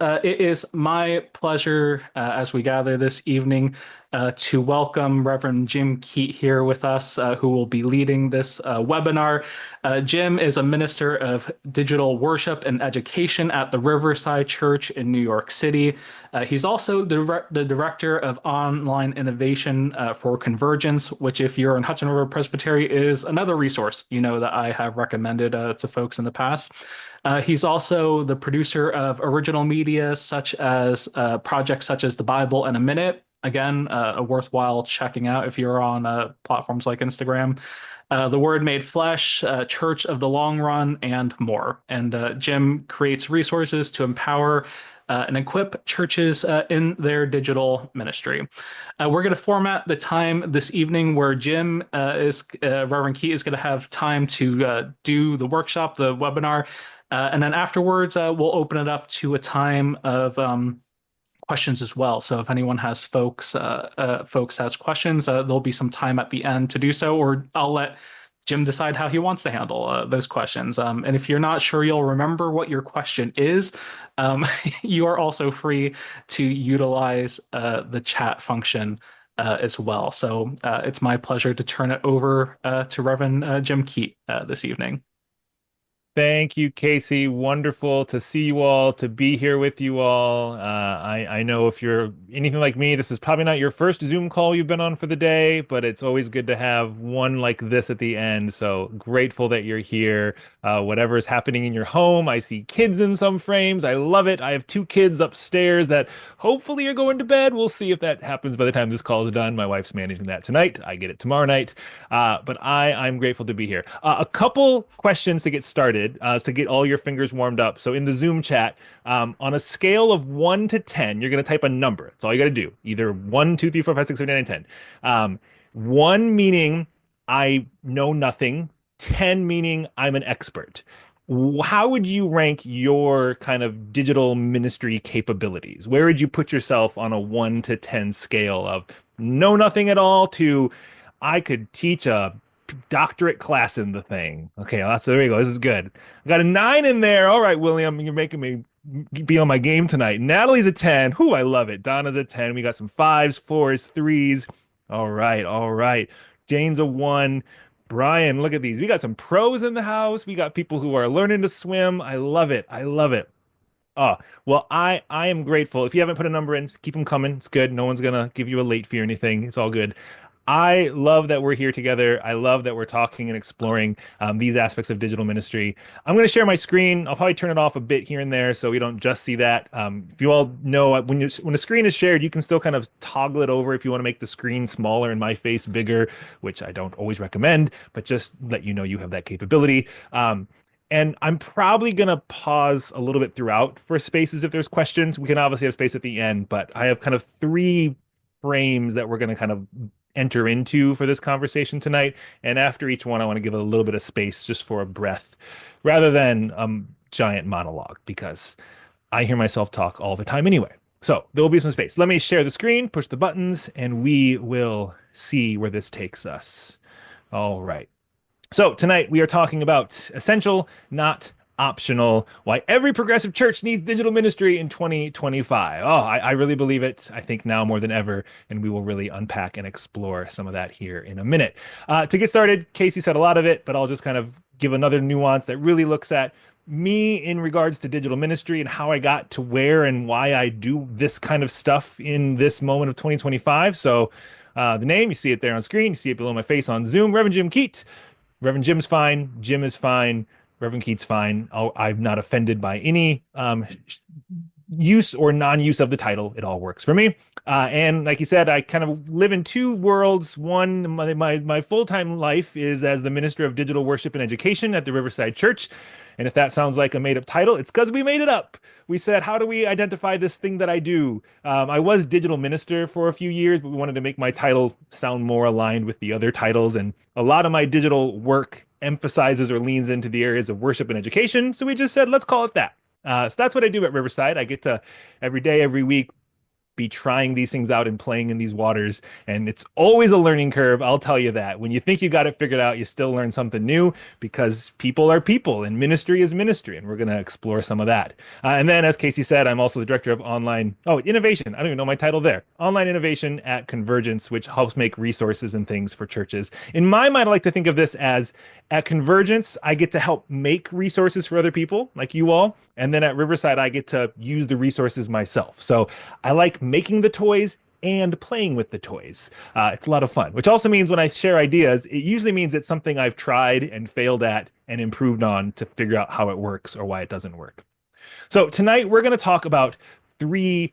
It is my pleasure as we gather this evening to welcome Reverend Jim Keat here with us, who will be leading this webinar. Jim is a minister of digital worship and education at the Riverside Church in New York City. He's also the director of online innovation for Convergence, which, if you're in Hudson River Presbytery, is another resource that I have recommended to folks in the past. He's also the producer of original media such as projects such as The Bible in a Minute. Again, a worthwhile checking out if you're on platforms like Instagram. The Word Made Flesh, Church of the Long Run, and more. And Jim creates resources to empower and equip churches in their digital ministry. We're going to format the time this evening where Reverend Keat is going to have time to do the workshop, the webinar, and then afterwards, we'll open it up to a time of questions as well. So if anyone has folks has questions, there'll be some time at the end to do so, or I'll let Jim decide how he wants to handle those questions. And if you're not sure you'll remember what your question is, you are also free to utilize the chat function as well. So it's my pleasure to turn it over to Reverend Jim Keat this evening. Thank you, Casey. Wonderful to see you all, to be here with you all. I know if you're anything like me, this is probably not your first Zoom call you've been on for the day, but it's always good to have one like this at the end. So grateful that you're here. Whatever is happening in your home, I see kids in some frames. I love it. I have two kids upstairs that hopefully are going to bed. We'll see if that happens by the time this call is done. My wife's managing that tonight. I get it tomorrow night. But I'm grateful to be here. A couple questions to get started to get all your fingers warmed up. So in the Zoom chat, on a scale of 1 to 10, you're going to type a number. That's all you got to do. Either 1, 2, 3, 4, 5, 6, 7, 8, 9, 10. 1 meaning I know nothing, 10 meaning I'm an expert. How would you rank your kind of digital ministry capabilities? Where would you put yourself on a 1 to 10 scale of know nothing at all to I could teach a doctorate class in the thing? Okay, well, so there you go. This is good. I got a 9 in there. All right, William, you're making me be on my game tonight. Natalie's a 10. Whoo, I love it. Donna's a 10. We got some 5s, 4s, 3s. All right, all right. Jane's a 1. Brian, look at these. We got some pros in the house. We got people who are learning to swim. I love it. I love it. Oh, well, I am grateful. If you haven't put a number in, keep them coming. It's good. No one's gonna give you a late fee or anything. It's all good. I love that we're here together. I love that we're talking and exploring these aspects of digital ministry. I'm going to share my screen. I'll probably turn it off a bit here and there so we don't just see that. If you all know, when a screen is shared, you can still kind of toggle it over if you want to make the screen smaller and my face bigger, which I don't always recommend, but just let you know you have that capability. And I'm probably going to pause a little bit throughout for spaces if there's questions. We can obviously have space at the end, but I have kind of 3 frames that we're going to kind of enter into for this conversation tonight. And after each one, I want to give a little bit of space just for a breath rather than giant monologue because I hear myself talk all the time anyway. So there will be some space. Let me share the screen, push the buttons, and we will see where this takes us. All right. So tonight we are talking about essential, not optional, why every progressive church needs digital ministry in 2025. Oh, I really believe it. I think now more than ever, and we will really unpack and explore some of that here in a minute. To get started, Casey said a lot of it, but I'll just kind of give another nuance that really looks at me in regards to digital ministry and how I got to where and why I do this kind of stuff in this moment of 2025. So the name, you see it there on screen, you see it below my face on Zoom, Reverend Jim Keat. Reverend Jim's fine. Jim is fine. Reverend Keat's fine. I'm not offended by any use or non-use of the title. It all works for me. And like you said, I kind of live in 2 worlds. One, my full-time life is as the minister of digital worship and education at the Riverside Church. And if that sounds like a made-up title, it's because we made it up. We said, how do we identify this thing that I do? I was digital minister for a few years, but we wanted to make my title sound more aligned with the other titles. And a lot of my digital work emphasizes or leans into the areas of worship and education. So we just said, let's call it that. So that's what I do at Riverside. I get to every day, every week, be trying these things out and playing in these waters. And it's always a learning curve. I'll tell you that. When you think you got it figured out, you still learn something new because people are people and ministry is ministry. And we're going to explore some of that. And then, as Casey said, I'm also the director of innovation. I don't even know my title there. Online innovation at Convergence, which helps make resources and things for churches. In my mind, I like to think of this as at Convergence, I get to help make resources for other people like you all. And then at Riverside, I get to use the resources myself. So I like making the toys and playing with the toys. It's a lot of fun, which also means when I share ideas, it usually means it's something I've tried and failed at and improved on to figure out how it works or why it doesn't work. So tonight we're going to talk about three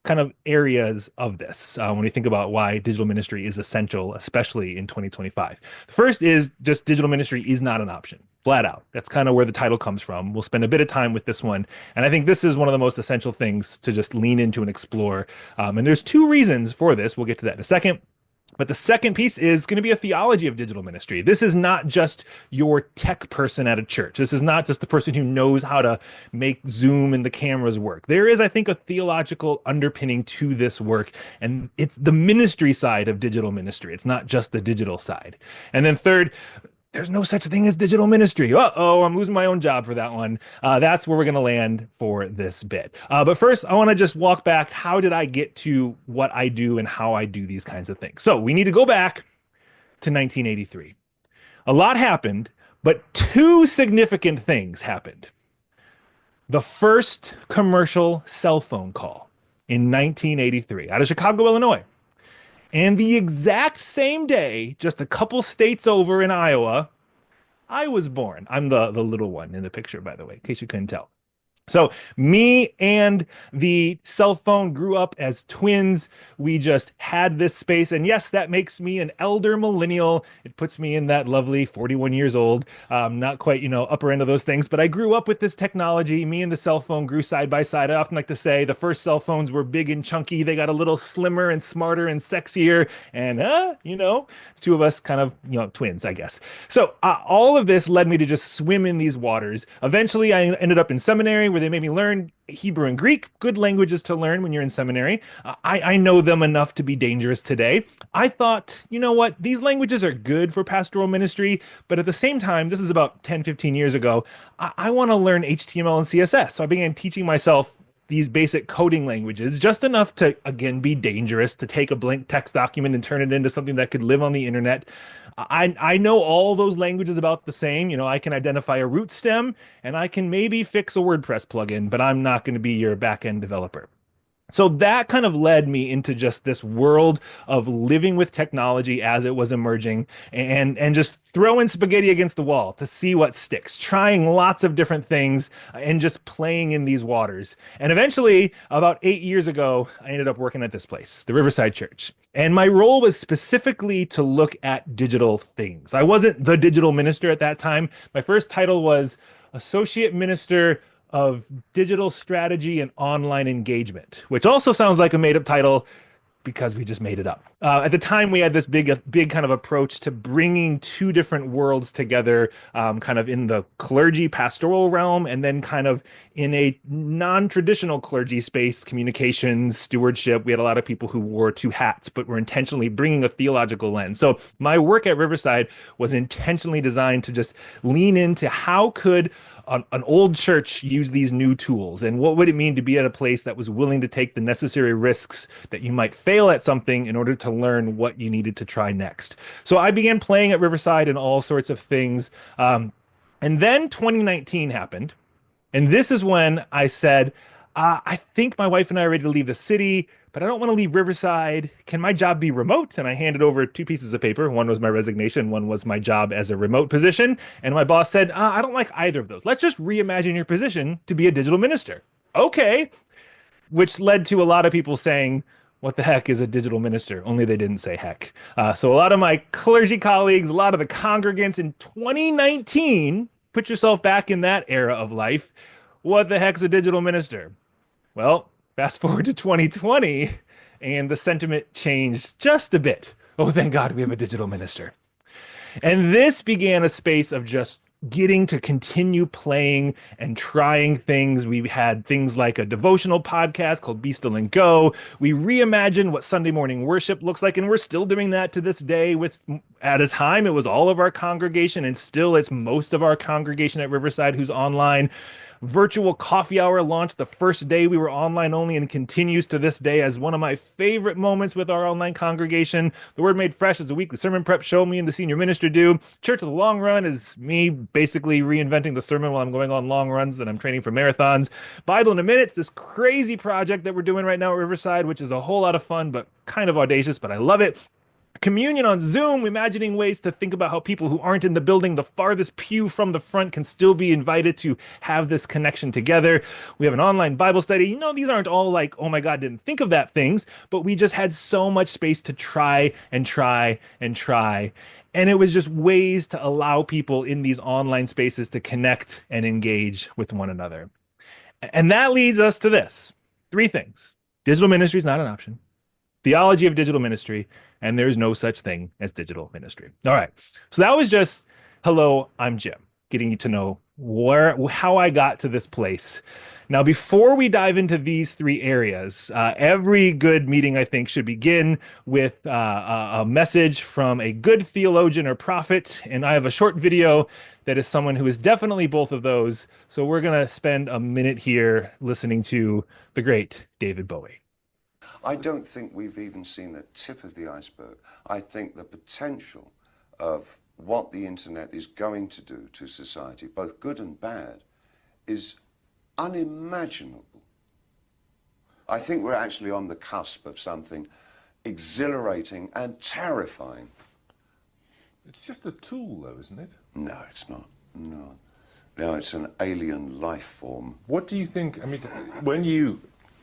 kind of areas of this when we think about why digital ministry is essential, especially in 2025. The first is just digital ministry is not an option, flat out. That's kind of where the title comes from. We'll spend a bit of time with this one. And I think this is one of the most essential things to just lean into and explore. And there's two reasons for this. We'll get to that in a second. But the second piece is going to be a theology of digital ministry. This is not just your tech person at a church. This is not just the person who knows how to make Zoom and the cameras work. There is, I think, a theological underpinning to this work, and it's the ministry side of digital ministry. It's not just the digital side. And then third, there's no such thing as digital ministry. Uh-oh, I'm losing my own job for that one. That's where we're going to land for this bit. But first, I want to just walk back. How did I get to what I do and how I do these kinds of things? So we need to go back to 1983. A lot happened, but two significant things happened. The first commercial cell phone call in 1983 out of Chicago, Illinois. And the exact same day, just a couple states over in Iowa, I was born. I'm the little one in the picture, by the way, in case you couldn't tell. So me and the cell phone grew up as twins. We just had this space. And yes, that makes me an elder millennial. It puts me in that lovely 41 years old. Not quite, upper end of those things, but I grew up with this technology. Me and the cell phone grew side by side. I often like to say the first cell phones were big and chunky. They got a little slimmer and smarter and sexier. And, two of us kind of, twins, I guess. So all of this led me to just swim in these waters. Eventually, I ended up in seminary where they made me learn Hebrew and Greek, good languages to learn when you're in seminary. I know them enough to be dangerous today. I thought, you know what, these languages are good for pastoral ministry, but at the same time, this is about 10, 15 years ago, I want to learn HTML and CSS. So I began teaching myself these basic coding languages, just enough to, again, be dangerous, to take a blank text document and turn it into something that could live on the internet. I know all those languages about the same. I can identify a root stem and I can maybe fix a WordPress plugin, but I'm not going to be your back-end developer. So that kind of led me into just this world of living with technology as it was emerging and just throwing spaghetti against the wall to see what sticks, trying lots of different things and just playing in these waters. And eventually, about 8 years ago, I ended up working at this place, the Riverside Church. And my role was specifically to look at digital things. I wasn't the digital minister at that time. My first title was Associate Minister of Digital Strategy and Online Engagement, which also sounds like a made-up title because we just made it up. At the time, we had this big kind of approach to bringing two different worlds together, kind of in the clergy pastoral realm, and then kind of in a non-traditional clergy space, communications, stewardship. We had a lot of people who wore two hats, but were intentionally bringing a theological lens. So my work at Riverside was intentionally designed to just lean into how could an old church use these new tools, and what would it mean to be at a place that was willing to take the necessary risks that you might fail at something in order to learn what you needed to try next. So I began playing at Riverside and all sorts of things. And then 2019 happened. And this is when I said, I think my wife and I are ready to leave the city, but I don't want to leave Riverside. Can my job be remote? And I handed over two pieces of paper. One was my resignation. One was my job as a remote position. And my boss said, I don't like either of those. Let's just reimagine your position to be a digital minister. Okay. Which led to a lot of people saying, what the heck is a digital minister? Only they didn't say heck. So a lot of my clergy colleagues, a lot of the congregants in 2019, put yourself back in that era of life. What the heck's a digital minister? Well, fast forward to 2020, and the sentiment changed just a bit. Oh, thank God we have a digital minister. And this began a space of just getting to continue playing and trying things. We had things like a devotional podcast called Be Still and Go. We reimagined what Sunday morning worship looks like, and we're still doing that to this day. With at a time, it was all of our congregation, and still it's most of our congregation at Riverside who's online. Virtual coffee hour launched the first day we were online only and continues to this day as one of my favorite moments with our online congregation. The Word Made Fresh is a weekly sermon prep show me and the senior minister do. Church of the Long Run is me basically reinventing the sermon while I'm going on long runs and I'm training for marathons. Bible in a Minute's this crazy project that we're doing right now at Riverside, which is a whole lot of fun, but kind of audacious, but I love it. Communion on Zoom, imagining ways to think about how people who aren't in the building, the farthest pew from the front, can still be invited to have this connection together. We have an online Bible study. These aren't all like, oh my God, didn't think of that things, but we just had so much space to try and try and try. And it was just ways to allow people in these online spaces to connect and engage with one another. And that leads us to this. 3 things. Digital ministry is not an option. Theology of digital ministry, and there's no such thing as digital ministry. All right. So that was just, hello, I'm Jim, getting you to know how I got to this place. Now, before we dive into these 3 areas, every good meeting, I think, should begin with a message from a good theologian or prophet. And I have a short video that is someone who is definitely both of those. So we're going to spend a minute here listening to the great David Bowie. I don't think we've even seen the tip of the iceberg. I think the potential of what the internet is going to do to society, both good and bad, is unimaginable. I think we're actually on the cusp of something exhilarating and terrifying. It's just a tool, though, isn't it? No, it's not. No, it's an alien life form. What do you think? I mean, when you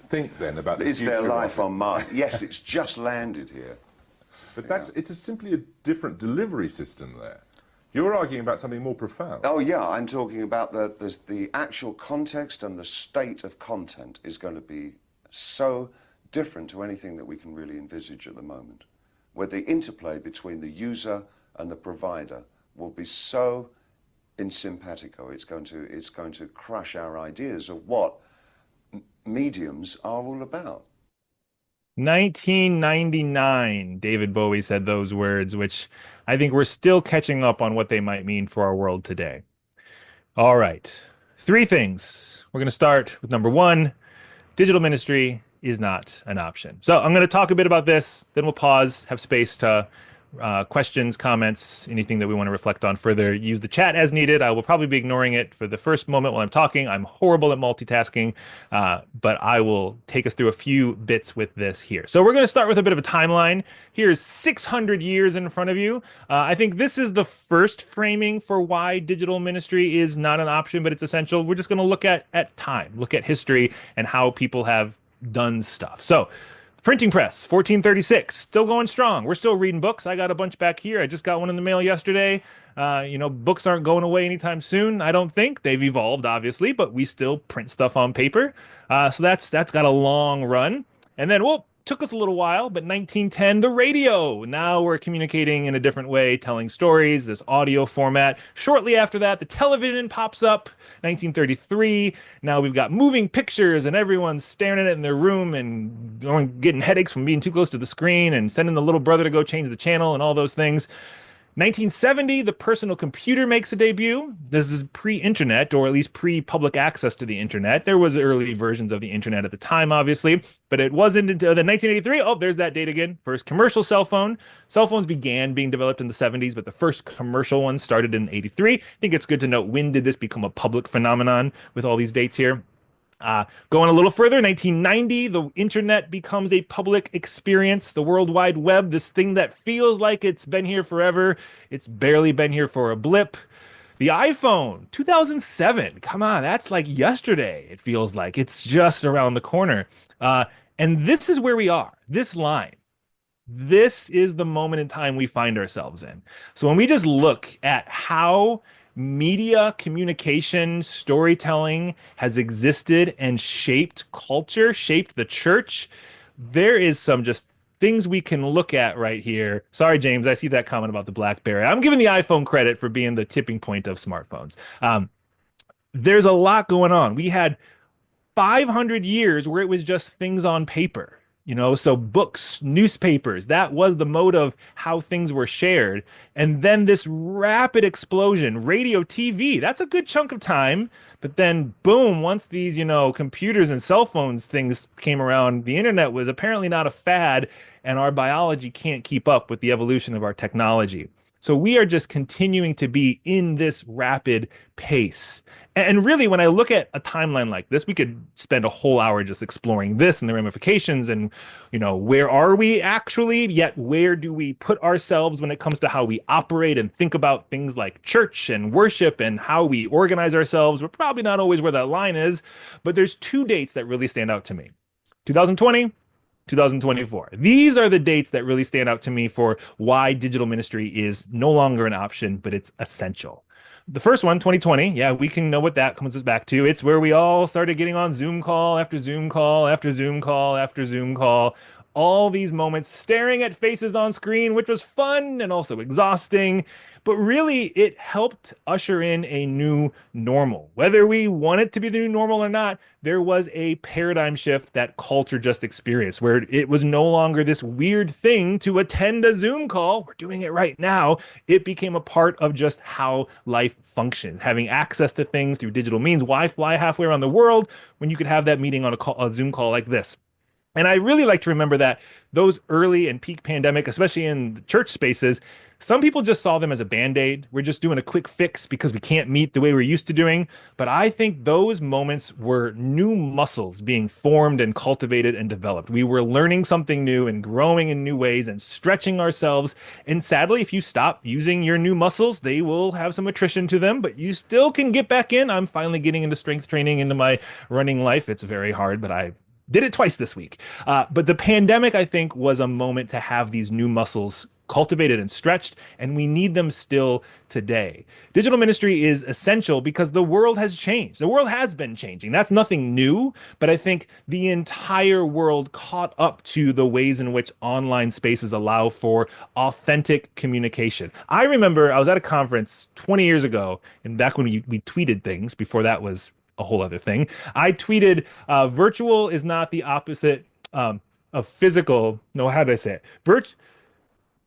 think then about the Is there future life of it, on Mars? Yes, it's just landed here. but it's simply a different delivery system there. You're arguing about something more profound. Oh yeah, I'm talking about the actual context, and the state of content is going to be so different to anything that we can really envisage at the moment, where the interplay between the user and the provider will be so in simpatico. It's going to crush our ideas of what mediums are all about. 1999, David Bowie said those words, which I think we're still catching up on what they might mean for our world today. All right. 3 things. We're going to start with number 1. Digital ministry is not an option. So I'm going to talk a bit about this, then we'll pause, have space to questions, comments, anything that we want to reflect on further. Use the chat as needed. I will probably be ignoring it for the first moment while I'm talking. I'm horrible at multitasking, but I will take us through a few bits with this here. So we're going to start with a bit of a timeline. Here's 600 years in front of you. I think this is the first framing for why digital ministry is not an option, but it's essential. We're just going to look at time, look at history and how people have done stuff. So printing press, 1436, still going strong. We're still reading books. I got a bunch back here. I just got one in the mail yesterday. Books aren't going away anytime soon. I don't think. They've evolved, obviously, but we still print stuff on paper. So that's got a long run. And then, took us a little while, but 1910, the radio. Now we're communicating in a different way, telling stories, this audio format. Shortly after that, the television pops up, 1933. Now we've got moving pictures and everyone's staring at it in their room and getting headaches from being too close to the screen and sending the little brother to go change the channel and all those things. 1970, the personal computer makes a debut. This is pre-internet, or at least pre-public access to the internet. There was early versions of the internet at the time, obviously, but it wasn't until the 1983. Oh, there's that date again. First commercial cell phone. Cell phones began being developed in the 70s, but the first commercial one started in 83. I think it's good to note, when did this become a public phenomenon with all these dates here? Going a little further, 1990, the internet becomes a public experience, the World Wide Web, this thing that feels like it's been here forever. It's barely been here for a blip. The iPhone, 2007, come on, that's like yesterday, it feels like. It's just around the corner. And this is where we are, this line. This is the moment in time we find ourselves in. So when we just look at how media, communication, storytelling has existed and shaped culture, shaped the church, there is some just things we can look at right here. Sorry, James, I see that comment about the BlackBerry. I'm giving the iPhone credit for being the tipping point of smartphones. There's a lot going on. We had 500 years where it was just things on paper, so books, newspapers, that was the mode of how things were shared. And then this rapid explosion, radio, TV, that's a good chunk of time. But then boom, once these, computers and cell phones things came around, the internet was apparently not a fad, and our biology can't keep up with the evolution of our technology. So we are just continuing to be in this rapid pace. And really, when I look at a timeline like this, we could spend a whole hour just exploring this and the ramifications and, where are we actually? Yet where do we put ourselves when it comes to how we operate and think about things like church and worship and how we organize ourselves? We're probably not always where that line is, but there's two dates that really stand out to me. 2020, 2024. These are the dates that really stand out to me for why digital ministry is no longer an option, but it's essential. The first one, 2020, yeah, we can know what that comes us back to. It's where we all started getting on Zoom call after Zoom call after Zoom call after Zoom call. All these moments staring at faces on screen, which was fun and also exhausting. But really, it helped usher in a new normal. Whether we want it to be the new normal or not, there was a paradigm shift that culture just experienced, where it was no longer this weird thing to attend a Zoom call. We're doing it right now. It became a part of just how life functions. Having access to things through digital means. Why fly halfway around the world when you could have that meeting on a Zoom call like this? And I really like to remember that those early and peak pandemic, especially in the church spaces, some people just saw them as a Band-Aid. We're just doing a quick fix because we can't meet the way we're used to doing. But I think those moments were new muscles being formed and cultivated and developed. We were learning something new and growing in new ways and stretching ourselves. And sadly, if you stop using your new muscles, they will have some attrition to them, but you still can get back in. I'm finally getting into strength training into my running life. It's very hard, but I did it twice this week. But the pandemic, I think, was a moment to have these new muscles cultivated and stretched, and we need them still today. Digital ministry is essential because the world has changed. The world has been changing. That's nothing new, but I think the entire world caught up to the ways in which online spaces allow for authentic communication. I remember I was at a conference 20 years ago, and back when we tweeted things, before that was a whole other thing. I tweeted, virtual is not the opposite of physical. No, how did I say it?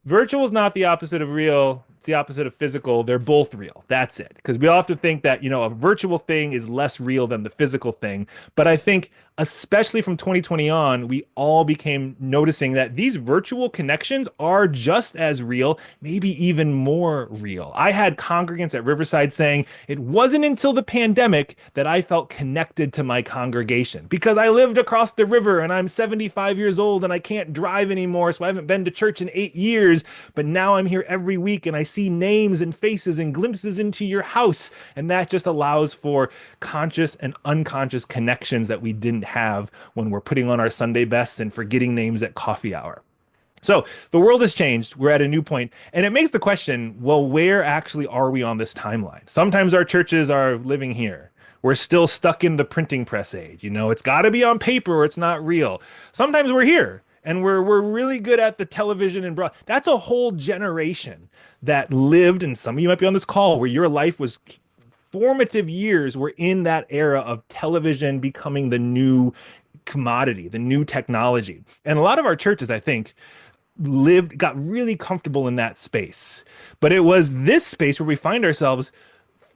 Virtual is not the opposite of real. It's the opposite of physical. They're both real. That's it. Because we all have to think that, a virtual thing is less real than the physical thing. But I think, especially from 2020 on, we all became noticing that these virtual connections are just as real, maybe even more real. I had congregants at Riverside saying it wasn't until the pandemic that I felt connected to my congregation because I lived across the river and I'm 75 years old and I can't drive anymore. So I haven't been to church in 8 years, but now I'm here every week and I see names and faces and glimpses into your house. And that just allows for conscious and unconscious connections that we didn't have when we're putting on our Sunday bests and forgetting names at coffee hour. So the world has changed. We're at a new point, and it makes the question, well, where actually are we on this timeline? Sometimes our churches are living here. We're still stuck in the printing press age. It's got to be on paper or it's not real. Sometimes we're here and we're really good at the television and that's a whole generation that lived, and some of you might be on this call where your life was formative years were in that era of television becoming the new commodity, the new technology. And a lot of our churches, I think, got really comfortable in that space. But it was this space where we find ourselves,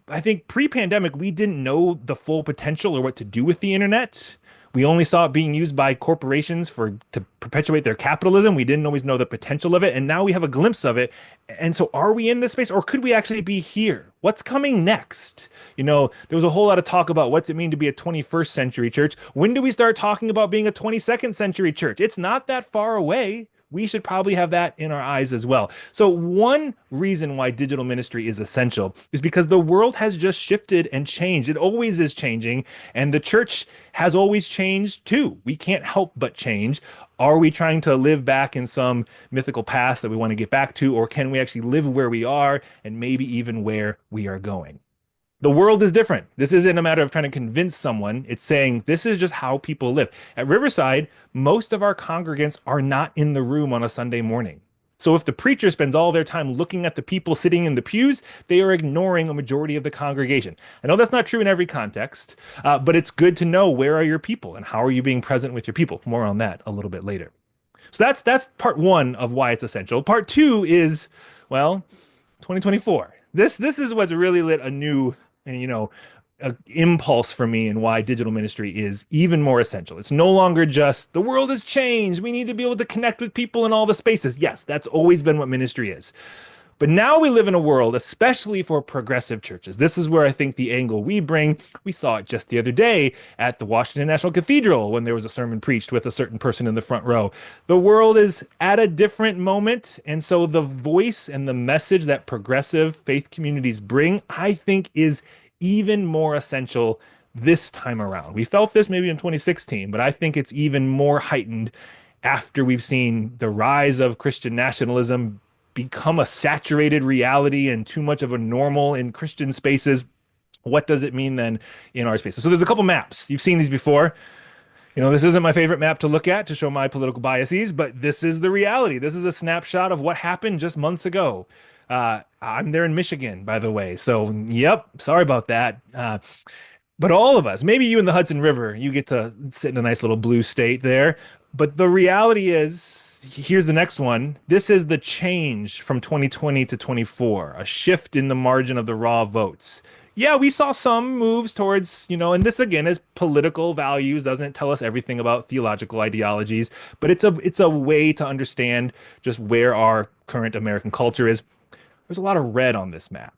I think pre-pandemic, we didn't know the full potential or what to do with the internet. We only saw it being used by corporations to perpetuate their capitalism. We didn't always know the potential of it. And now we have a glimpse of it. And so are we in this space, or could we actually be here? What's coming next? There was a whole lot of talk about what's it mean to be a 21st century church. When do we start talking about being a 22nd century church? It's not that far away. We should probably have that in our eyes as well. So one reason why digital ministry is essential is because the world has just shifted and changed. It always is changing, and the church has always changed too. We can't help but change. Are we trying to live back in some mythical past that we want to get back to, or can we actually live where we are and maybe even where we are going? The world is different. This isn't a matter of trying to convince someone. It's saying this is just how people live. At Riverside, most of our congregants are not in the room on a Sunday morning. So if the preacher spends all their time looking at the people sitting in the pews, they are ignoring a majority of the congregation. I know that's not true in every context, but it's good to know where are your people and how are you being present with your people. More on that a little bit later. So that's part one of why it's essential. Part two is, well, 2024. This is what's really lit a new, a impulse for me and why digital ministry is even more essential. It's no longer just the world has changed. We need to be able to connect with people in all the spaces. Yes, that's always been what ministry is. But now we live in a world, especially for progressive churches. This is where I think the angle we bring, we saw it just the other day at the Washington National Cathedral when there was a sermon preached with a certain person in the front row. The world is at a different moment. And so the voice and the message that progressive faith communities bring, I think, is even more essential this time around. We felt this maybe in 2016, but I think it's even more heightened after we've seen the rise of Christian nationalism become a saturated reality and too much of a normal in Christian spaces. What does it mean then in our spaces? So there's a couple maps. You've seen these before. This isn't my favorite map to look at to show my political biases, but this is the reality. This is a snapshot of what happened just months ago. I'm there in Michigan, by the way. So, yep, sorry about that. But all of us, maybe you in the Hudson River, you get to sit in a nice little blue state there. But the reality is, here's the next one. This is the change from 2020 to 24, a shift in the margin of the raw votes. Yeah, we saw some moves towards, and this again is political values, doesn't tell us everything about theological ideologies, but it's a way to understand just where our current American culture is. There's a lot of red on this map.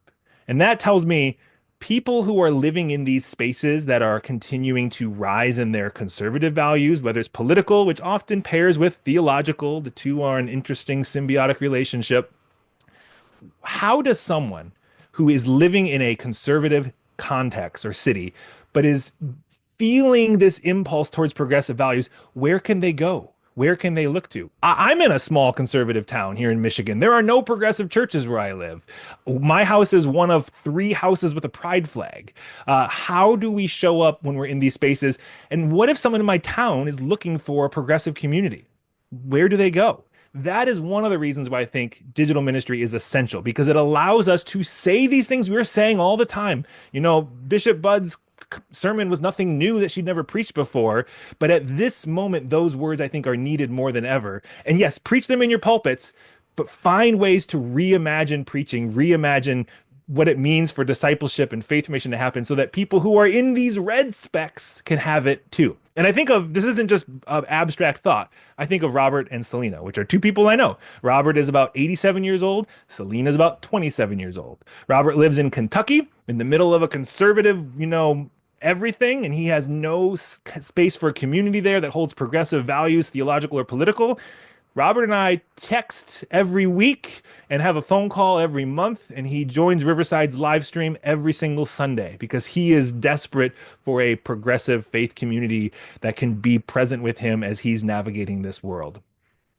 And that tells me people who are living in these spaces that are continuing to rise in their conservative values, whether it's political, which often pairs with theological, the two are an interesting symbiotic relationship. How does someone who is living in a conservative context or city, but is feeling this impulse towards progressive values, where can they go? Where can they look to? I'm in a small conservative town here in Michigan. There are no progressive churches where I live. My house is one of 3 houses with a pride flag. How do we show up when we're in these spaces? And what if someone in my town is looking for a progressive community? Where do they go? That is one of the reasons why I think digital ministry is essential, because it allows us to say these things we're saying all the time. Bishop Budd's sermon was nothing new that she'd never preached before, but at this moment, those words I think are needed more than ever. And yes, preach them in your pulpits, but find ways to reimagine preaching, reimagine what it means for discipleship and faith formation to happen so that people who are in these red specks can have it too. And I think this isn't just abstract thought. I think of Robert and Selena, which are 2 people I know. Robert is about 87 years old. Selena is about 27 years old. Robert lives in Kentucky in the middle of a conservative, everything, and he has no space for a community there that holds progressive values, theological or political. Robert and I text every week and have a phone call every month, and he joins Riverside's live stream every single Sunday because he is desperate for a progressive faith community that can be present with him as he's navigating this world.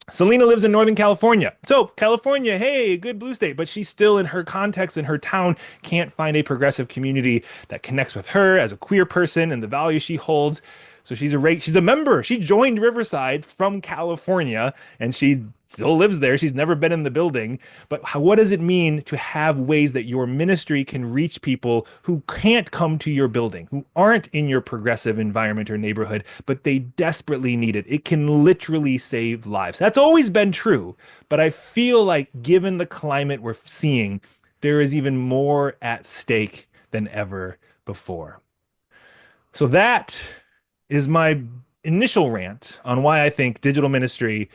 Selena lives in Northern California. So California, hey, good blue state, but she's still in her context in her town, can't find a progressive community that connects with her as a queer person and the values she holds. So she's a member. She joined Riverside from California and she still lives there. She's never been in the building. But what does it mean to have ways that your ministry can reach people who can't come to your building, who aren't in your progressive environment or neighborhood, but they desperately need it? It can literally save lives. That's always been true. But I feel like given the climate we're seeing, there is even more at stake than ever before. So that is my initial rant on why I think digital ministry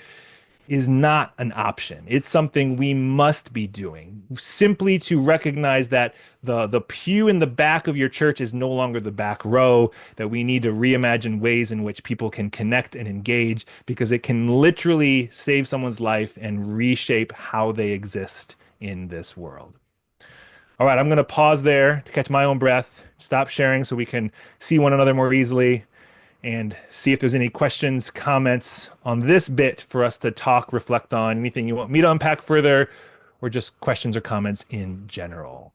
is not an option. It's something we must be doing, simply to recognize that the pew in the back of your church is no longer the back row, that we need to reimagine ways in which people can connect and engage, because it can literally save someone's life and reshape how they exist in this world. All right, I'm going to pause there to catch my own breath, stop sharing so we can see one another more easily, and see if there's any questions, comments on this bit for us to talk, reflect on, anything you want me to unpack further, or just questions or comments in general.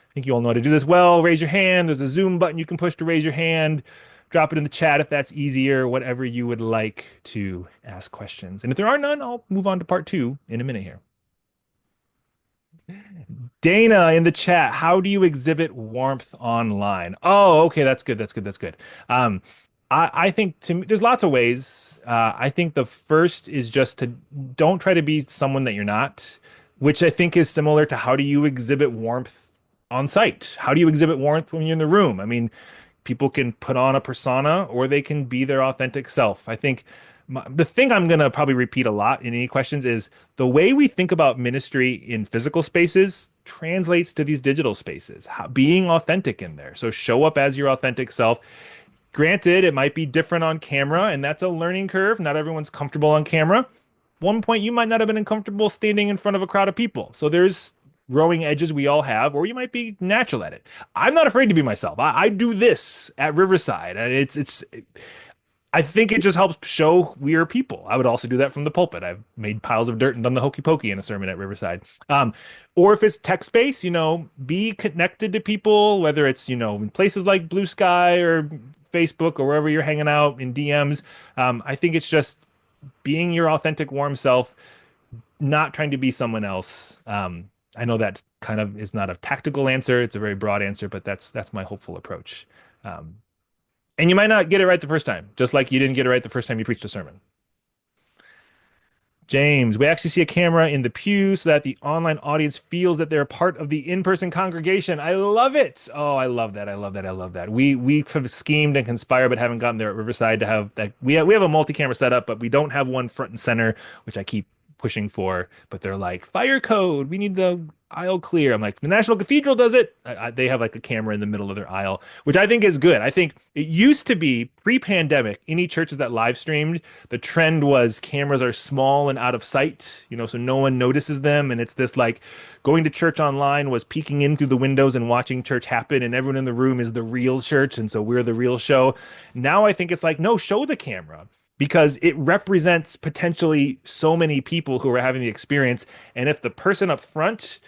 I think you all know how to do this well. Raise your hand. There's a Zoom button you can push to raise your hand. Drop it in the chat if that's easier, whatever you would like to ask questions. And if there are none, I'll move on to part 2 in a minute here. Dana in the chat, how do you exhibit warmth online? Oh, okay, that's good. That's good. That's good. I think to me, there's lots of ways. I think the first is just to don't try to be someone that you're not, which I think is similar to how do you exhibit warmth on site? How do you exhibit warmth when you're in the room? I mean, people can put on a persona or they can be their authentic self. I think the thing I'm going to probably repeat a lot in any questions is the way we think about ministry in physical spaces translates to these digital spaces, being authentic in there. So show up as your authentic self. Granted, it might be different on camera, and that's a learning curve. Not everyone's comfortable on camera. One point, you might not have been comfortable standing in front of a crowd of people. So there's growing edges we all have, or you might be natural at it. I'm not afraid to be myself. I do this at Riverside. I think it just helps show we are people. I would also do that from the pulpit. I've made piles of dirt and done the hokey pokey in a sermon at Riverside. Or if it's tech space, be connected to people, whether it's, in places like Blue Sky or Facebook or wherever you're hanging out in DMs. I think it's just being your authentic, warm self, not trying to be someone else. I know that kind of is not a tactical answer. It's a very broad answer, but that's my hopeful approach. And you might not get it right the first time, just like you didn't get it right the first time you preached a sermon. James, we actually see a camera in the pew so that the online audience feels that they're part of the in-person congregation. I love it. Oh, I love that. I love that. I love that. We have schemed and conspired, but haven't gotten there at Riverside to have that. We have a multi-camera setup, but we don't have one front and center, which I keep pushing for, but they're like, fire code, we need the aisle clear. I'm like, the National Cathedral does it. They have like a camera in the middle of their aisle, which I think is good. I think it used to be pre-pandemic, any churches that live streamed, the trend was cameras are small and out of sight, so no one notices them. And it's this like going to church online was peeking in through the windows and watching church happen. And everyone in the room is the real church. And so we're the real show. Now I think it's like, no, show the camera, because it represents potentially so many people who are having the experience. And if the person up front,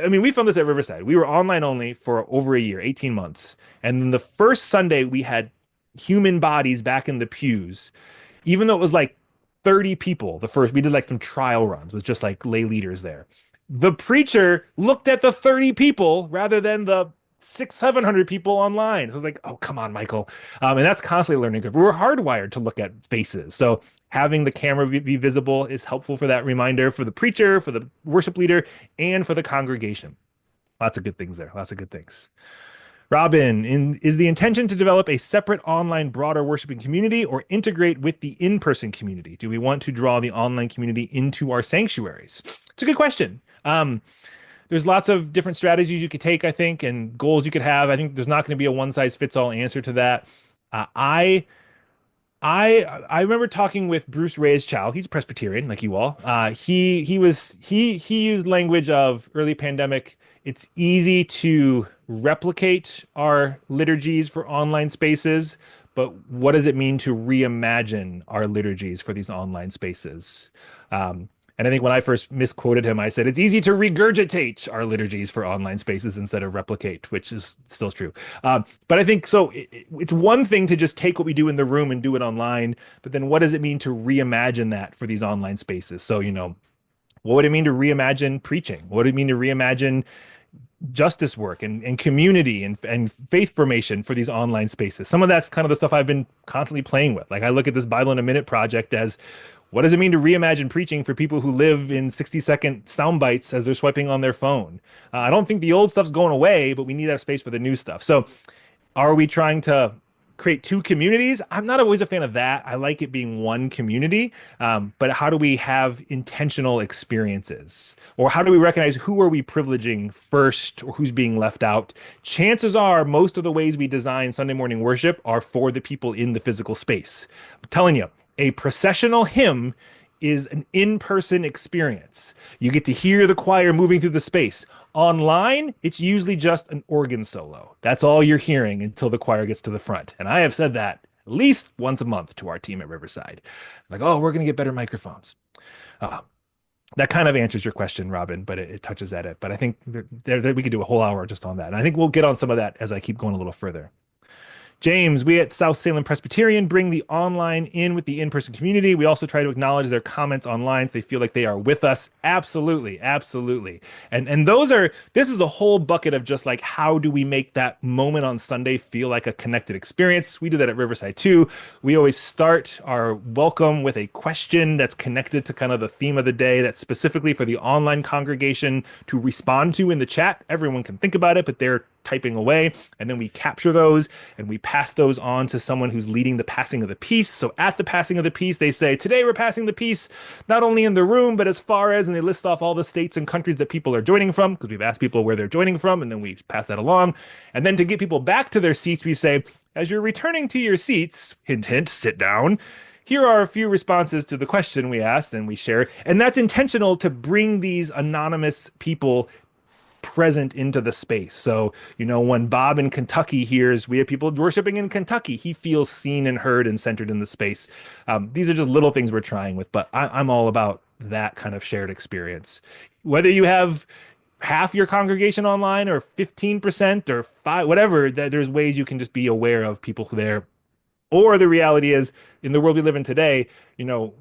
we found this at Riverside. We were online only for over a year, 18 months. And then the first Sunday we had human bodies back in the pews, even though it was like 30 people. We did like some trial runs with just like lay leaders there. The preacher looked at the 30 people rather than the 700 people online. So I was like, oh, come on, Michael. And that's constantly learning. We're hardwired to look at faces. So having the camera be visible is helpful for that reminder for the preacher, for the worship leader, and for the congregation. Lots of good things there. Lots of good things. Robin, is the intention to develop a separate online broader worshiping community or integrate with the in-person community? Do we want to draw the online community into our sanctuaries? It's a good question. There's lots of different strategies you could take, I think, and goals you could have. I think there's not going to be a one-size-fits-all answer to that. I remember talking with Bruce Reyes-Chow. He's a Presbyterian, like you all. He used language of early pandemic. It's easy to replicate our liturgies for online spaces, but what does it mean to reimagine our liturgies for these online spaces? And I think when I first misquoted him, I said, it's easy to regurgitate our liturgies for online spaces instead of replicate, which is still true. But I think so it's one thing to just take what we do in the room and do it online, but then what does it mean to reimagine that for these online spaces? So, what would it mean to reimagine preaching? What would it mean to reimagine justice work and community and faith formation for these online spaces? Some of that's kind of the stuff I've been constantly playing with. Like I look at this Bible in a Minute project as, what does it mean to reimagine preaching for people who live in 60-second sound bites as they're swiping on their phone? I don't think the old stuff's going away, but we need to have space for the new stuff. So are we trying to create two communities? I'm not always a fan of that. I like it being one community, but how do we have intentional experiences? Or how do we recognize who are we privileging first or who's being left out? Chances are most of the ways we design Sunday morning worship are for the people in the physical space. I'm telling you, a processional hymn is an in-person experience. You get to hear the choir moving through the space. Online, it's usually just an organ solo. That's all you're hearing until the choir gets to the front. And I have said that at least once a month to our team at Riverside. Like, oh, we're going to get better microphones. that kind of answers your question, Robin, but it touches at it. But I think we could do a whole hour just on that. And I think we'll get on some of that as I keep going a little further. James, we at South Salem Presbyterian bring the online in with the in-person community. We also try to acknowledge their comments online so they feel like they are with us. Absolutely, absolutely. And this is a whole bucket of just like, how do we make that moment on Sunday feel like a connected experience? We do that at Riverside too. We always start our welcome with a question that's connected to kind of the theme of the day, that's specifically for the online congregation to respond to in the chat. Everyone can think about it, but they're typing away, and then we capture those and we pass those on to someone who's leading the passing of the peace. So at the passing of the peace, they say, today we're passing the peace, not only in the room, but as far as, and they list off all the states and countries that people are joining from, because we've asked people where they're joining from, and then we pass that along. And then to get people back to their seats, we say, as you're returning to your seats, hint, hint, sit down. Here are a few responses to the question we asked and we share. And that's intentional to bring these anonymous people present into the space. So, when Bob in Kentucky hears we have people worshiping in Kentucky, he feels seen and heard and centered in the space. These are just little things we're trying with, but I'm all about that kind of shared experience. Whether you have half your congregation online or 15% or 5, whatever, there's ways you can just be aware of people there. Or the reality is, in the world we live in today,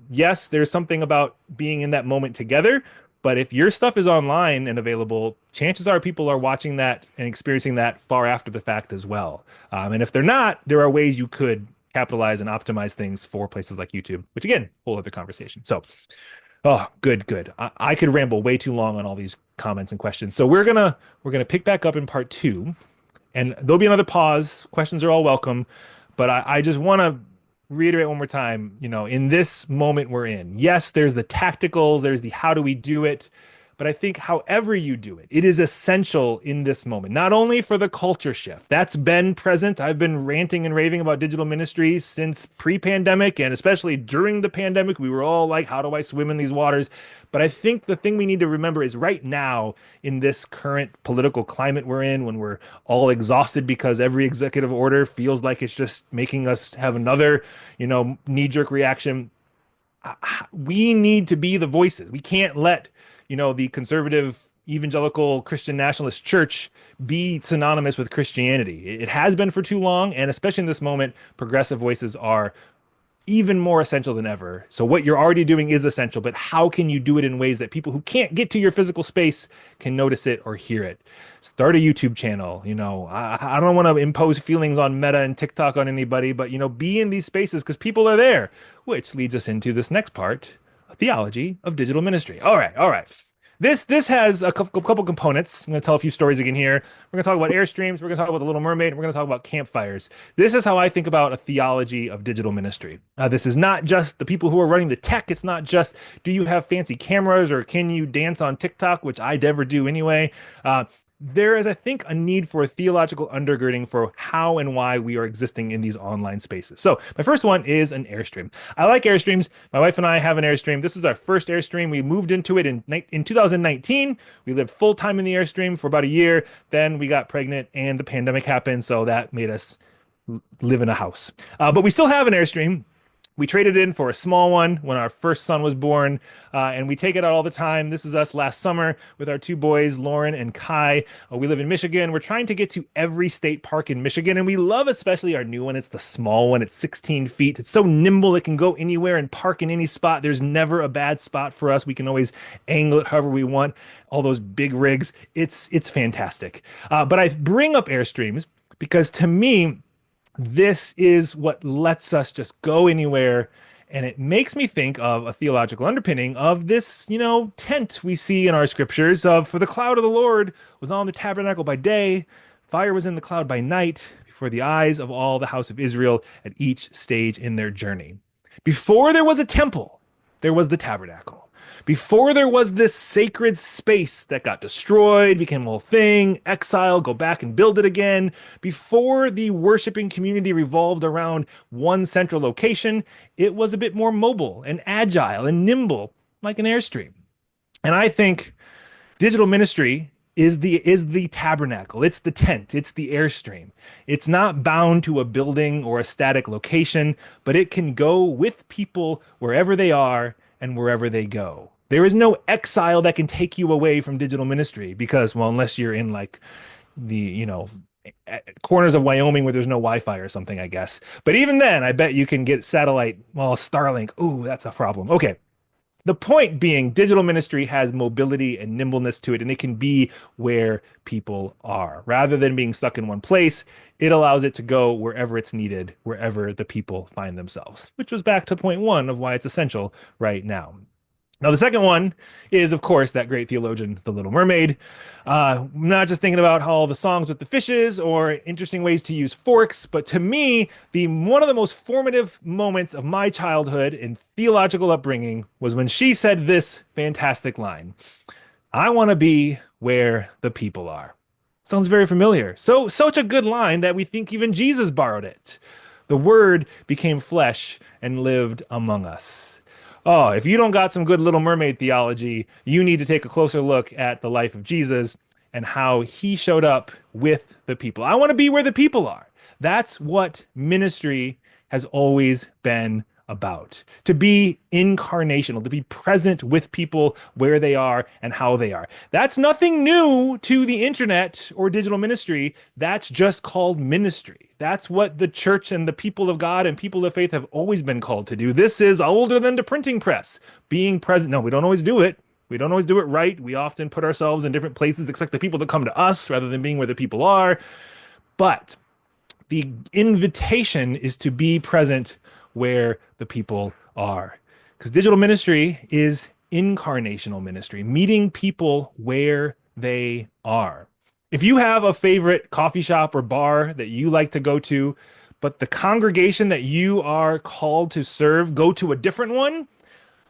yes, there's something about being in that moment together. But if your stuff is online and available, chances are people are watching that and experiencing that far after the fact as well. And if they're not, there are ways you could capitalize and optimize things for places like YouTube, which again, whole other conversation. So, good. I could ramble way too long on all these comments and questions. So we're gonna pick back up in part 2, and there'll be another pause. Questions are all welcome, but I just want to reiterate one more time, in this moment we're in, yes, there's the tacticals, there's the how do we do it, but I think however you do it, it is essential in this moment, not only for the culture shift that's been present. I've been ranting and raving about digital ministry since pre-pandemic, and especially during the pandemic, we were all like, how do I swim in these waters? But I think the thing we need to remember is right now, in this current political climate we're in, when we're all exhausted because every executive order feels like it's just making us have another, knee-jerk reaction, we need to be the voices. We can't let the conservative evangelical Christian nationalist church be synonymous with Christianity. It has been for too long, and especially in this moment, progressive voices are even more essential than ever. So what you're already doing is essential, but how can you do it in ways that people who can't get to your physical space can notice it or hear it? Start a YouTube channel. I don't want to impose feelings on Meta and TikTok on anybody, but be in these spaces because people are there, which leads us into this next part, a theology of digital ministry. All right. This has a couple components. I'm going to tell a few stories again here. We're going to talk about Airstreams. We're going to talk about The Little Mermaid. And we're going to talk about campfires. This is how I think about a theology of digital ministry. This is not just the people who are running the tech. It's not just, do you have fancy cameras or can you dance on TikTok, which I never do anyway. There is, I think, a need for a theological undergirding for how and why we are existing in these online spaces. So my first one is an Airstream. I like Airstreams. My wife and I have an Airstream. This is our first Airstream. We moved into it in 2019. We lived full-time in the Airstream for about a year. Then we got pregnant and the pandemic happened, so that made us live in a house. But we still have an Airstream. We traded in for a small one when our first son was born, and we take it out all the time. This is us last summer with our 2 boys, Lauren and Kai. We live in Michigan. We're trying to get to every state park in Michigan, and we love especially our new one. It's the small one. It's 16 feet. It's so nimble. It can go anywhere and park in any spot. There's never a bad spot for us. We can always angle it however we want. All those big rigs. It's fantastic. But I bring up Airstreams because to me, this is what lets us just go anywhere. And it makes me think of a theological underpinning of this, tent we see in our scriptures of, for the cloud of the Lord was on the tabernacle by day, fire was in the cloud by night, before the eyes of all the house of Israel at each stage in their journey. Before there was a temple, there was the tabernacle. Before there was this sacred space that got destroyed, became a whole thing, exile, go back and build it again. Before the worshiping community revolved around one central location, it was a bit more mobile and agile and nimble, like an Airstream. And I think digital ministry is the tabernacle. It's the tent. It's the Airstream. It's not bound to a building or a static location, but it can go with people wherever they are and wherever they go. There is no exile that can take you away from digital ministry because, well, unless you're in like the, corners of Wyoming where there's no Wi-Fi or something, I guess. But even then, I bet you can get satellite, well, Starlink. Ooh, that's a problem. Okay. The point being, digital ministry has mobility and nimbleness to it, and it can be where people are. Rather than being stuck in one place, it allows it to go wherever it's needed, wherever the people find themselves, which was back to point one of why it's essential right now. Now, the second one is, of course, that great theologian, The Little Mermaid. Not just thinking about all the songs with the fishes or interesting ways to use forks, but to me, one of the most formative moments of my childhood and theological upbringing was when she said this fantastic line: "I want to be where the people are." Sounds very familiar. Such a good line that we think even Jesus borrowed it. The Word became flesh and lived among us. Oh, if you don't got some good Little Mermaid theology, you need to take a closer look at the life of Jesus and how he showed up with the people. I want to be where the people are. That's what ministry has always been about. To be incarnational, to be present with people where they are and how they are. That's nothing new to the internet or digital ministry. That's just called ministry. That's what the church and the people of God and people of faith have always been called to do. This is older than the printing press. Being present. No, we don't always do it. We don't always do it right. We often put ourselves in different places, expect the people to come to us rather than being where the people are. But the invitation is to be present where the people are. Because digital ministry is incarnational ministry, meeting people where they are. If you have a favorite coffee shop or bar that you like to go to, but the congregation that you are called to serve go to a different one,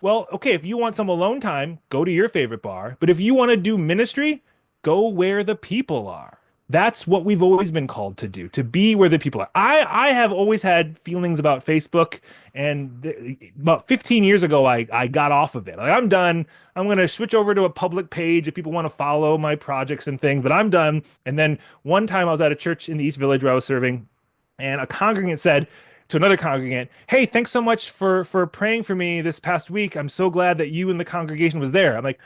well, okay, if you want some alone time, go to your favorite bar. But if you want to do ministry, go where the people are. That's what we've always been called to do, to be where the people are. I have always had feelings about Facebook, and about 15 years ago, I got off of it. Like, I'm done. I'm going to switch over to a public page if people want to follow my projects and things, but I'm done. And then one time I was at a church in the East Village where I was serving, and a congregant said to another congregant, "Hey, thanks so much for praying for me this past week. I'm so glad that you and the congregation was there." I'm like,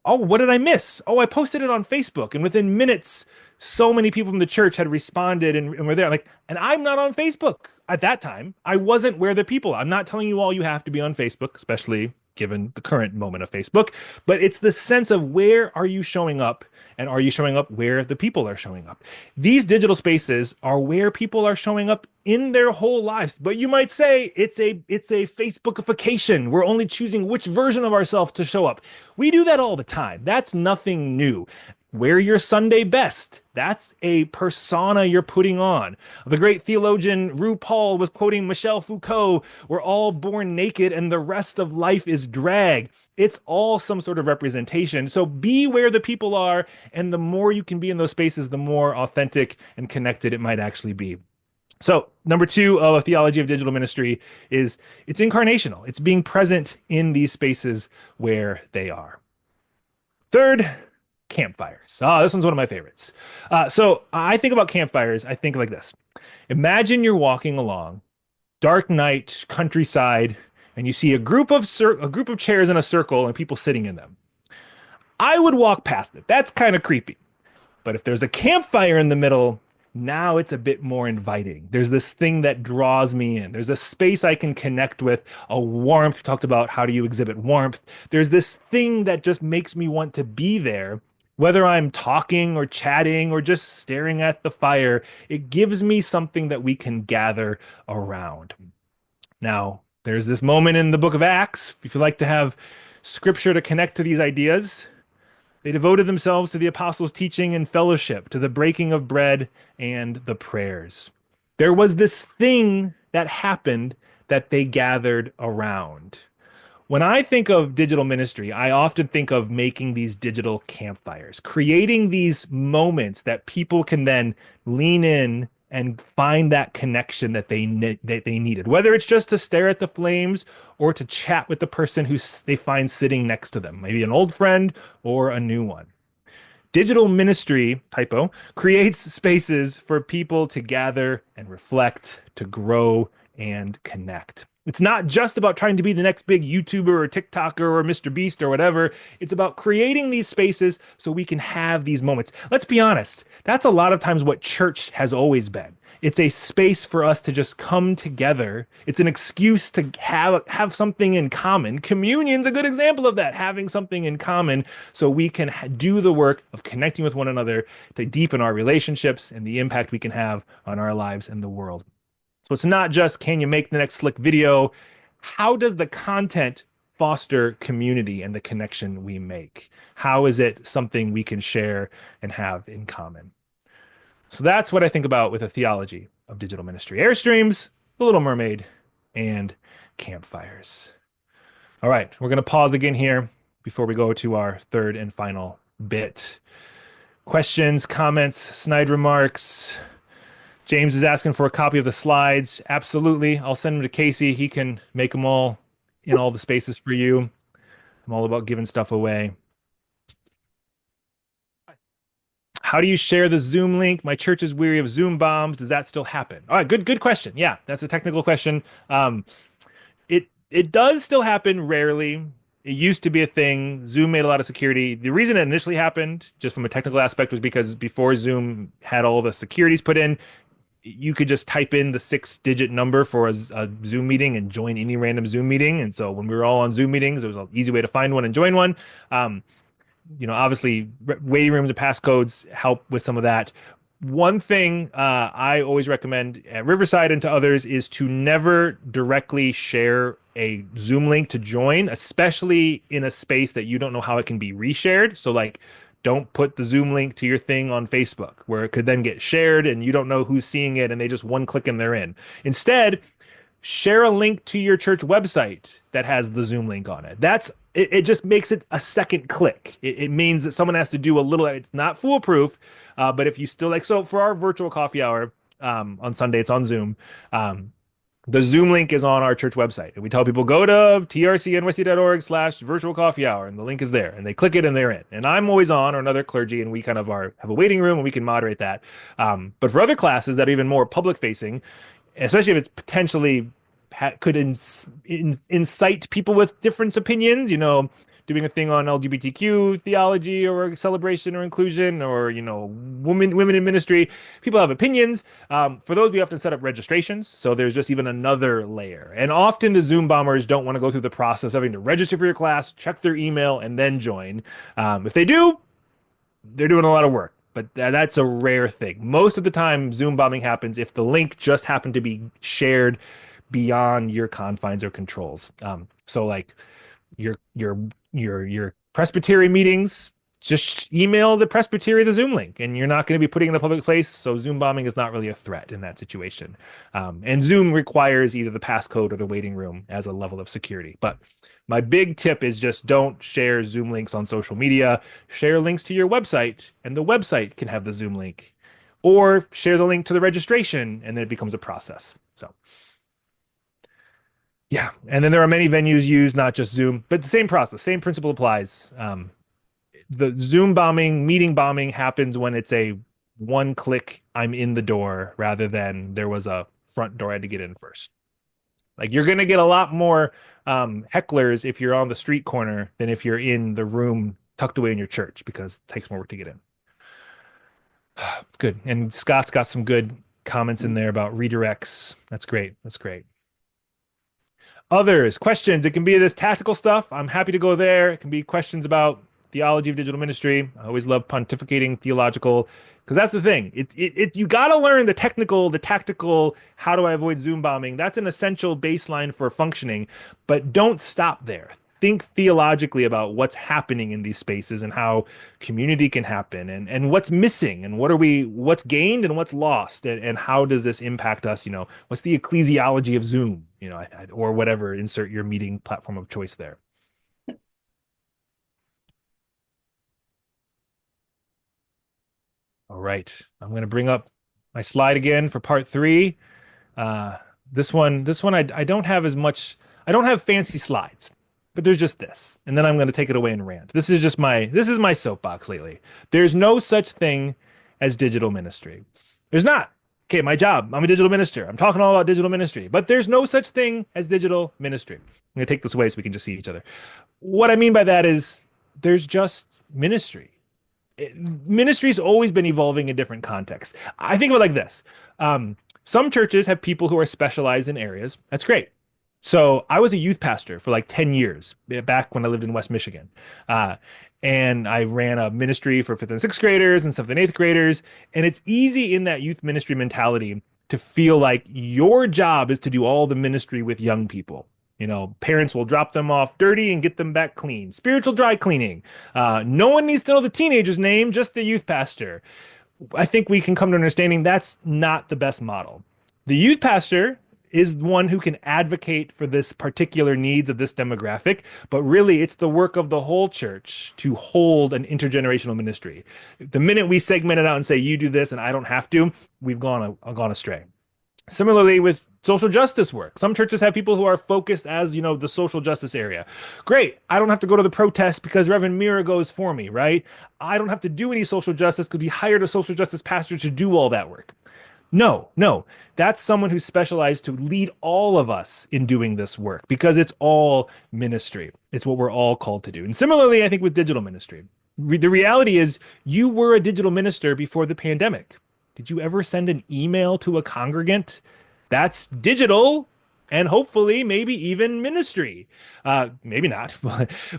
"Oh, what did I miss? Oh, I posted it on Facebook." And within minutes, so many people from the church had responded and were there. Like, and I'm not on Facebook at that time. I wasn't where the people are. I'm not telling you all you have to be on Facebook, especially given the current moment of Facebook, but it's the sense of where are you showing up, and are you showing up where the people are showing up? These digital spaces are where people are showing up in their whole lives. But you might say it's a Facebookification. We're only choosing which version of ourselves to show up. We do that all the time. That's nothing new. Wear your Sunday best. That's a persona you're putting on. The great theologian RuPaul was quoting Michel Foucault: "We're all born naked and the rest of life is drag." It's all some sort of representation. So be where the people are, and the more you can be in those spaces, the more authentic and connected it might actually be. So number two of a theology of digital ministry is it's incarnational. It's being present in these spaces where they are. Third, campfires. This one's one of my favorites. So I think about campfires. I think like this. Imagine you're walking along, dark night, countryside, and you see a group of chairs in a circle and people sitting in them. I would walk past it. That's kind of creepy. But if there's a campfire in the middle, now it's a bit more inviting. There's this thing that draws me in. There's a space I can connect with, a warmth. We talked about how do you exhibit warmth. There's this thing that just makes me want to be there. Whether I'm talking or chatting or just staring at the fire, it gives me something that we can gather around. Now, there's this moment in the book of Acts, if you like to have scripture to connect to these ideas. They devoted themselves to the apostles' teaching and fellowship, to the breaking of bread and the prayers. There was this thing that happened that they gathered around. When I think of digital ministry, I often think of making these digital campfires, creating these moments that people can then lean in and find that connection that they needed, whether it's just to stare at the flames or to chat with the person who they find sitting next to them, maybe an old friend or a new one. Digital ministry, typo, creates spaces for people to gather and reflect, to grow and connect. It's not just about trying to be the next big YouTuber or TikToker or Mr. Beast or whatever. It's about creating these spaces so we can have these moments. Let's be honest. That's a lot of times what church has always been. It's a space for us to just come together. It's an excuse to have something in common. Communion's a good example of that, having something in common so we can do the work of connecting with one another to deepen our relationships and the impact we can have on our lives and the world. So it's not just, can you make the next slick video? How does the content foster community and the connection we make? How is it something we can share and have in common? So that's what I think about with a theology of digital ministry. Airstreams, The Little Mermaid, and campfires. All right, we're going to pause again here before we go to our third and final bit. Questions, comments, snide remarks. James is asking for a copy of the slides. Absolutely. I'll send them to Casey. He can make them all in all the spaces for you. I'm all about giving stuff away. How do you share the Zoom link? My church is weary of Zoom bombs. Does that still happen? All right, good question. Yeah, that's a technical question. It does still happen rarely. It used to be a thing. Zoom made a lot of security. The reason it initially happened, just from a technical aspect, was because before Zoom had all the securities put in, you could just type in the 6-digit number for a Zoom meeting and join any random Zoom meeting. And so when we were all on Zoom meetings, there was an easy way to find one and join one. Obviously, waiting rooms and passcodes help with some of that. One thing I always recommend at Riverside and to others is to never directly share a Zoom link to join, especially in a space that you don't know how it can be reshared. So like, don't put the Zoom link to your thing on Facebook where it could then get shared and you don't know who's seeing it and they just one click and they're in. Instead, share a link to your church website that has the Zoom link on it. It just makes it a second click. It means that someone has to do a little, it's not foolproof, but if you still like, so for our virtual coffee hour on Sunday, it's on Zoom. The Zoom link is on our church website. And we tell people, go to trcnyc.org/virtual coffee hour. And the link is there. And they click it and they're in. And I'm always on, or another clergy, and we kind of have a waiting room and we can moderate that. But for other classes that are even more public facing, especially if it's potentially could incite people with different opinions, doing a thing on LGBTQ theology or celebration or inclusion or, women in ministry. People have opinions. For those, we have to set up registrations. So there's just even another layer. And often the Zoom bombers don't want to go through the process of having to register for your class, check their email, and then join. If they do, they're doing a lot of work. But that's a rare thing. Most of the time, Zoom bombing happens if the link just happened to be shared beyond your confines or controls. So like your presbytery meetings, just email the presbytery the Zoom link, and you're not going to be putting it in a public place. So Zoom bombing is not really a threat in that situation. And Zoom requires either the passcode or the waiting room as a level of security. But my big tip is just don't share Zoom links on social media. Share links to your website, and the website can have the Zoom link. Or share the link to the registration, and then it becomes a process. So yeah, and then there are many venues used, not just Zoom, but the same process, same principle applies. The Zoom bombing, meeting bombing happens when it's a one click, I'm in the door, rather than there was a front door I had to get in first. Like you're going to get a lot more hecklers if you're on the street corner than if you're in the room tucked away in your church, because it takes more work to get in. Good. And Scott's got some good comments in there about redirects. That's great. That's great. Others, questions. It can be this tactical stuff. I'm happy to go there. It can be questions about theology of digital ministry. I always love pontificating theological, because that's the thing. You got to learn the technical, the tactical. How do I avoid Zoom bombing? That's an essential baseline for functioning, but don't stop there. Think theologically about what's happening in these spaces and how community can happen and what's missing and what's gained and what's lost and how does this impact us? What's the ecclesiology of Zoom, or whatever, insert your meeting platform of choice there. All right, I'm going to bring up my slide again for part 3. This one, I don't have as much, I don't have fancy slides. But there's just this, and then I'm going to take it away and rant. This is my soapbox lately. There's no such thing as digital ministry. There's not. Okay, my job, I'm a digital minister. I'm talking all about digital ministry, but there's no such thing as digital ministry. I'm going to take this away so we can just see each other. What I mean by that is there's just ministry. Ministry's always been evolving in different contexts. I think of it like this. Some churches have people who are specialized in areas. That's great. So I was a youth pastor for like 10 years back when I lived in West Michigan. And I ran a ministry for fifth and sixth graders and seventh and eighth graders. And it's easy in that youth ministry mentality to feel like your job is to do all the ministry with young people. You know, parents will drop them off dirty and get them back clean. Spiritual dry cleaning. No one needs to know the teenager's name, just the youth pastor. I think we can come to an understanding that's not the best model. The youth pastor is one who can advocate for this particular needs of this demographic, but really it's the work of the whole church to hold an intergenerational ministry. The minute we segment it out and say, you do this and I don't have to, we've gone astray. Similarly with social justice work, some churches have people who are focused as, you know, the social justice area. Great. I don't have to go to the protest because Reverend Mira goes for me, right? I don't have to do any social justice because we hired a social justice pastor to do all that work. No, that's someone who's specialized to lead all of us in doing this work because it's all ministry. It's what we're all called to do. And similarly, I think with digital ministry, the reality is you were a digital minister before the pandemic. Did you ever send an email to a congregant? That's digital and hopefully maybe even ministry. Maybe not.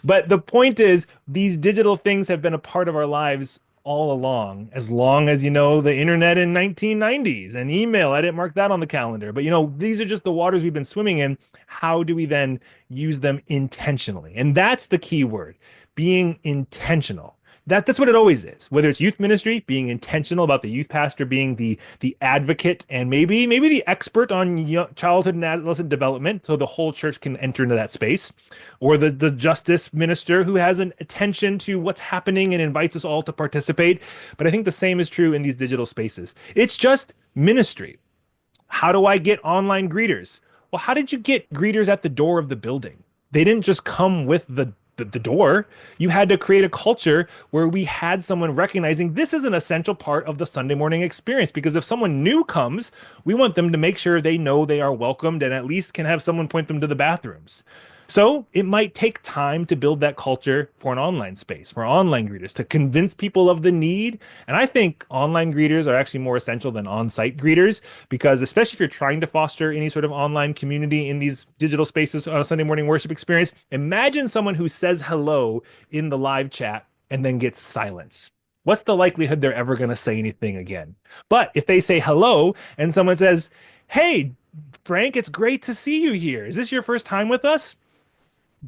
But the point is these digital things have been a part of our lives all along as you know, the internet in 1990s and email. I didn't mark that on the calendar. But, you know, these are just the waters we've been swimming in. How do we then use them intentionally? And that's the key word, being intentional. That's what it always is. Whether it's youth ministry, being intentional about the youth pastor being the advocate and maybe the expert on childhood and adolescent development, so the whole church can enter into that space, or the justice minister who has an attention to what's happening and invites us all to participate. But I think the same is true in these digital spaces. It's just ministry. How do I get online greeters? Well, how did you get greeters at the door of the building? They didn't just come with the door. You had to create a culture where we had someone recognizing this is an essential part of the Sunday morning experience, because if someone new comes, we want them to make sure they know they are welcomed and at least can have someone point them to the bathrooms. So it might take time to build that culture for an online space, for online greeters, to convince people of the need. And I think online greeters are actually more essential than on-site greeters, because especially if you're trying to foster any sort of online community in these digital spaces on a Sunday morning worship experience, imagine someone who says hello in the live chat and then gets silence. What's the likelihood they're ever going to say anything again? But if they say hello and someone says, "Hey, Frank, it's great to see you here. Is this your first time with us?"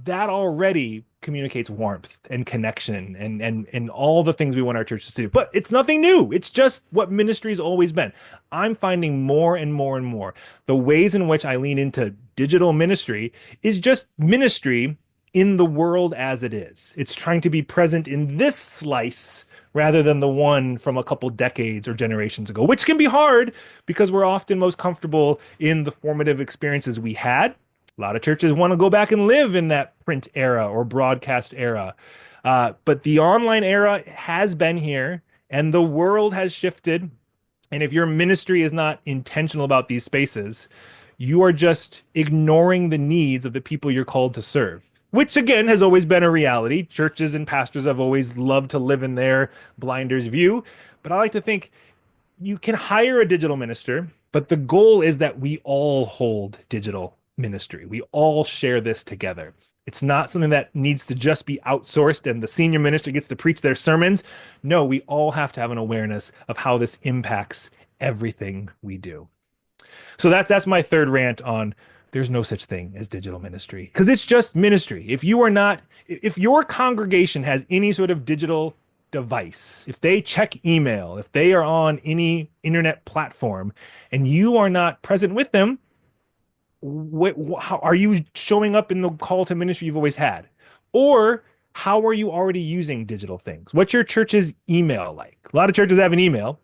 That already communicates warmth and connection and all the things we want our churches to do. But it's nothing new. It's just what ministry's always been. I'm finding more and more and more the ways in which I lean into digital ministry is just ministry in the world as it is. It's trying to be present in this slice rather than the one from a couple decades or generations ago, which can be hard because we're often most comfortable in the formative experiences we had. A lot of churches want to go back and live in that print era or broadcast era. But the online era has been here and the world has shifted. And if your ministry is not intentional about these spaces, you are just ignoring the needs of the people you're called to serve, which again has always been a reality. Churches and pastors have always loved to live in their blinders view. But I like to think you can hire a digital minister, but the goal is that we all hold digital ministry. We all share this together. It's not something that needs to just be outsourced and the senior minister gets to preach their sermons. No, we all have to have an awareness of how this impacts everything we do. So that's my third rant on there's no such thing as digital ministry, because it's just ministry. If your congregation has any sort of digital device, if they check email, if they are on any internet platform and you are not present with them, how are you showing up in the call to ministry you've always had? Or how are you already using digital things? What's your church's email like? A lot of churches have an email,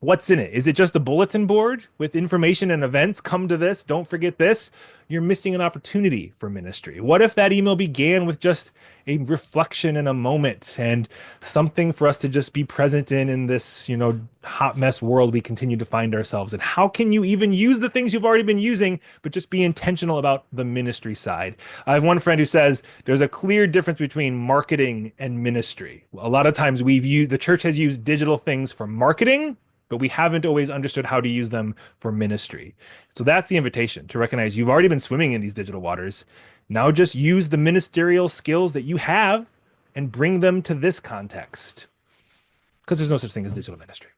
What's in it? Is it just a bulletin board with information and events? Come to this, don't forget this. You're missing an opportunity for ministry. What if that email began with just a reflection in a moment and something for us to just be present in this, hot mess world we continue to find ourselves in? How can you even use the things you've already been using, but just be intentional about the ministry side? I have one friend who says there's a clear difference between marketing and ministry. A lot of times the church has used digital things for marketing, but we haven't always understood how to use them for ministry. So that's the invitation, to recognize you've already been swimming in these digital waters. Now just use the ministerial skills that you have and bring them to this context, because there's no such thing as digital ministry.